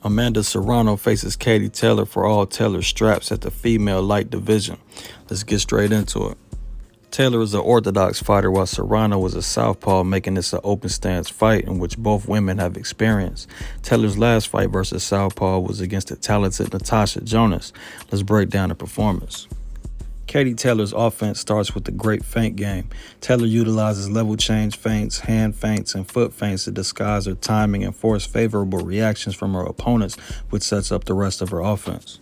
Amanda Serrano faces Katie Taylor for all Taylor straps at the female light division. Let's get straight into it. Taylor is an orthodox fighter while Serrano is a southpaw, making this an open stance fight in which both women have experience. Taylor's last fight versus southpaw was against the talented Natasha Jonas. Let's break down the performance. Katie Taylor's offense starts with the great feint game. Taylor utilizes level change feints, hand feints, and foot feints to disguise her timing and force favorable reactions from her opponents, which sets up the rest of her offense.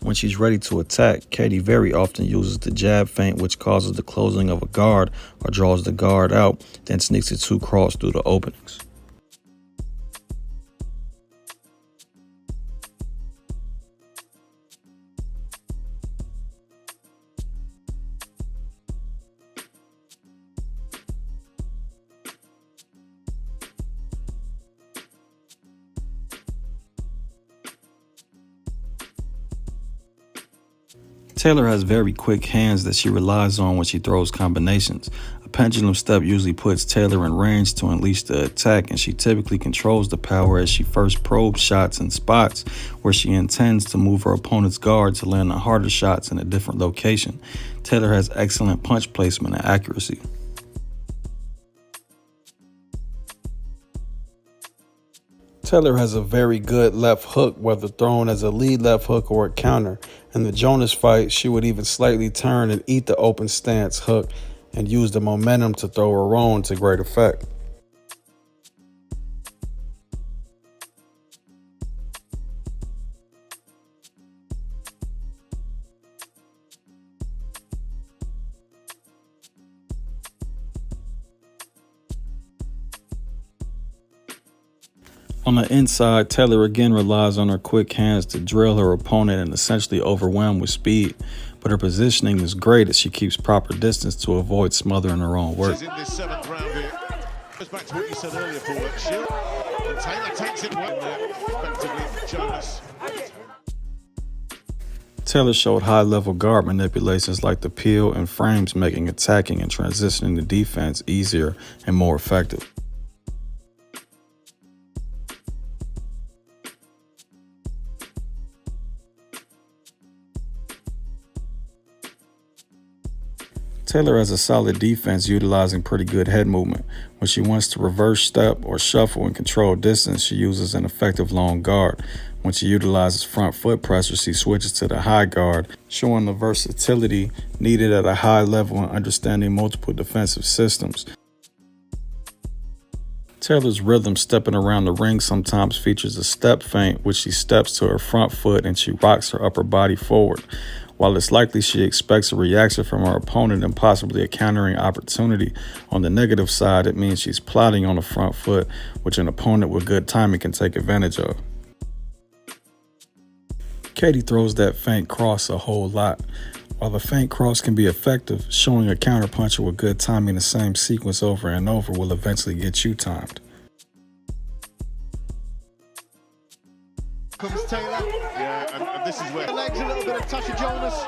When she's ready to attack, Katie very often uses the jab feint, which causes the closing of a guard or draws the guard out, then sneaks a two cross through the openings. Taylor has very quick hands that she relies on when she throws combinations. A pendulum step usually puts Taylor in range to unleash the attack, and she typically controls the power as she first probes shots in spots where she intends to move her opponent's guard to land the harder shots in a different location. Taylor has excellent punch placement and accuracy. Taylor has a very good left hook, whether thrown as a lead left hook or a counter. In the Jonas fight, she would even slightly turn and eat the open stance hook and use the momentum to throw her own to great effect. On the inside, Taylor again relies on her quick hands to drill her opponent and essentially overwhelm with speed. But her positioning is great as she keeps proper distance to avoid smothering her own work. She's in this seventh round here. Goes back to what you said earlier, Paul. And Taylor takes it well there, effectively, Jonas. Taylor showed high-level guard manipulations like the peel and frames, making attacking and transitioning to defense easier and more effective. Taylor has a solid defense utilizing pretty good head movement. When she wants to reverse step or shuffle and control distance, she uses an effective long guard. When she utilizes front foot pressure, she switches to the high guard, showing the versatility needed at a high level and understanding multiple defensive systems. Taylor's rhythm stepping around the ring sometimes features a step feint, which she steps to her front foot and she rocks her upper body forward. While it's likely she expects a reaction from her opponent and possibly a countering opportunity, on the negative side, it means she's plotting on the front foot, which an opponent with good timing can take advantage of. Katie throws that feint cross a whole lot. While the feint cross can be effective, showing a counterpuncher with good timing the same sequence over and over will eventually get you timed. Comes Taylor. Yeah, and this is where the legs, a little bit of touch of Jonas.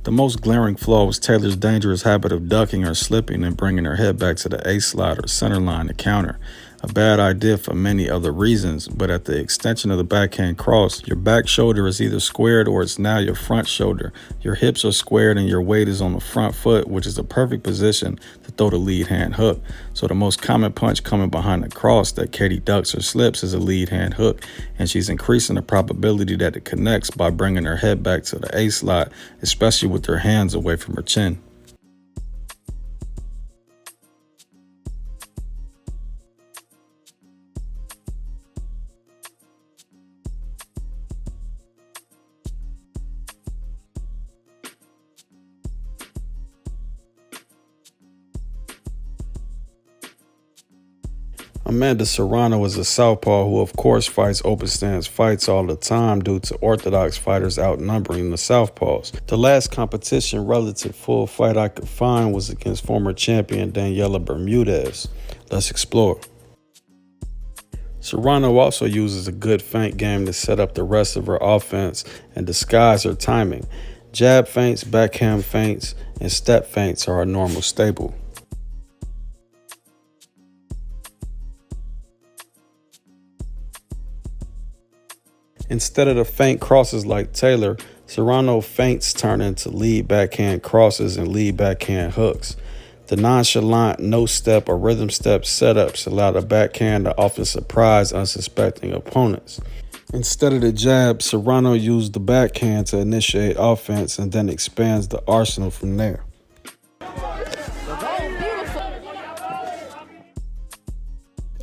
The most glaring flaw was Taylor's dangerous habit of ducking or slipping and bringing her head back to the A-slot or center line to counter. A bad idea for many other reasons, but at the extension of the backhand cross, your back shoulder is either squared or it's now your front shoulder. Your hips are squared and your weight is on the front foot, which is the perfect position to throw the lead hand hook. So the most common punch coming behind the cross that Katie ducks or slips is a lead hand hook, and she's increasing the probability that it connects by bringing her head back to the A-slot, especially with her hands away from her chin. Amanda Serrano is a southpaw who of course fights open stance fights all the time due to orthodox fighters outnumbering the southpaws. The last competition relative full fight I could find was against former champion Daniela Bermudez. Let's explore. Serrano also uses a good feint game to set up the rest of her offense and disguise her timing. Jab feints, backhand feints, and step feints are a normal staple. Instead of the feint crosses like Taylor, Serrano feints turn into lead backhand crosses and lead backhand hooks. The nonchalant no-step or rhythm step setups allow the backhand to often surprise unsuspecting opponents. Instead of the jab, Serrano used the backhand to initiate offense and then expands the arsenal from there.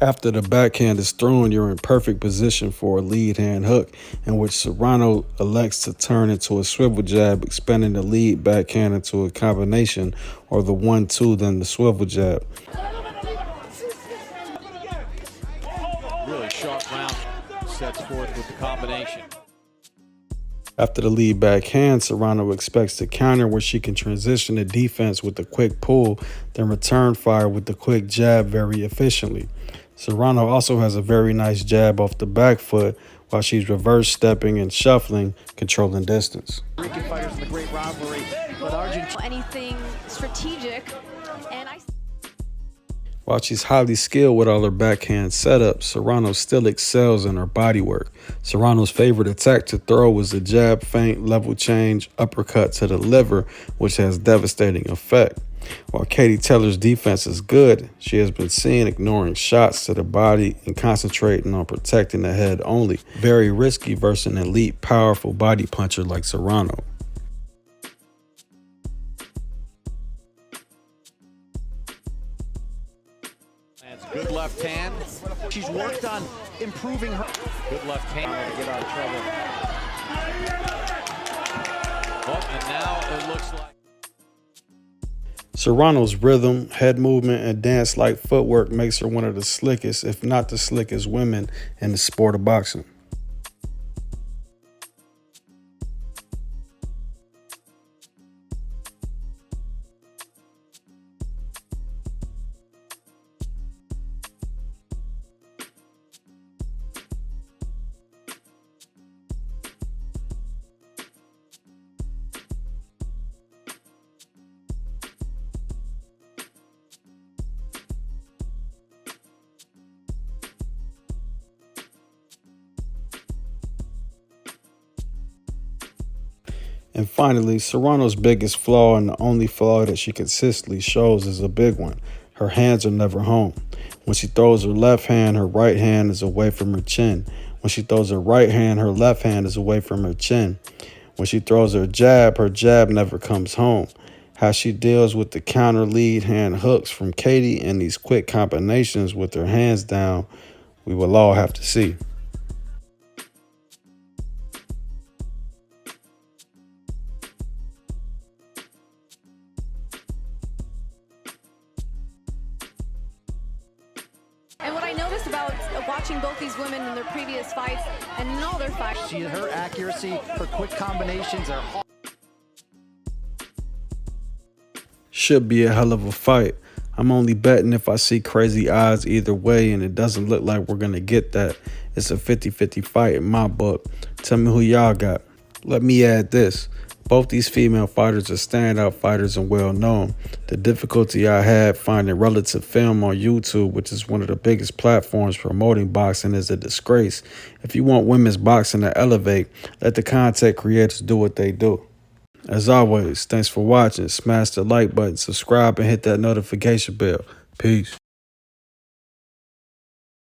After the backhand is thrown, you're in perfect position for a lead hand hook, in which Serrano elects to turn into a swivel jab, expanding the lead backhand into a combination, or the 1-2, then the swivel jab. Really sharp round sets forth with the combination. After the lead backhand, Serrano expects to counter where she can transition the defense with a quick pull, then return fire with the quick jab very efficiently. Serrano also has a very nice jab off the back foot while she's reverse stepping and shuffling, controlling distance. Fighters in the great rivalry, but anything strategic, and While she's highly skilled with all her backhand setups, Serrano still excels in her body work. Serrano's favorite attack to throw was the jab feint, level change, uppercut to the liver, which has devastating effect. While Katie Taylor's defense is good, she has been seen ignoring shots to the body and concentrating on protecting the head only. Very risky versus an elite, powerful body puncher like Serrano. Good left hand. She's worked on improving her. Good left hand to get out of trouble. Oh, and now it looks like Serrano's rhythm, head movement, and dance-like footwork makes her one of the slickest, if not the slickest, women in the sport of boxing. And finally, Serrano's biggest flaw, and the only flaw that she consistently shows, is a big one. Her hands are never home. When she throws her left hand, her right hand is away from her chin. When she throws her right hand, her left hand is away from her chin. When she throws her jab never comes home. How she deals with the counter lead hand hooks from Katie and these quick combinations with her hands down, we will all have to see. And what I noticed about watching both these women in their previous fights and in all their fights, her accuracy, her quick combinations are hard. Should be a hell of a fight. I'm only betting if I see crazy odds either way, and it doesn't look like we're going to get that. It's a 50-50 fight in my book. Tell me who y'all got. Let me add this. Both these female fighters are standout fighters and well known. The difficulty I had finding relative film on YouTube, which is one of the biggest platforms promoting boxing, is a disgrace. If you want women's boxing to elevate, let the content creators do what they do. As always, thanks for watching. Smash the like button, subscribe, and hit that notification bell. Peace.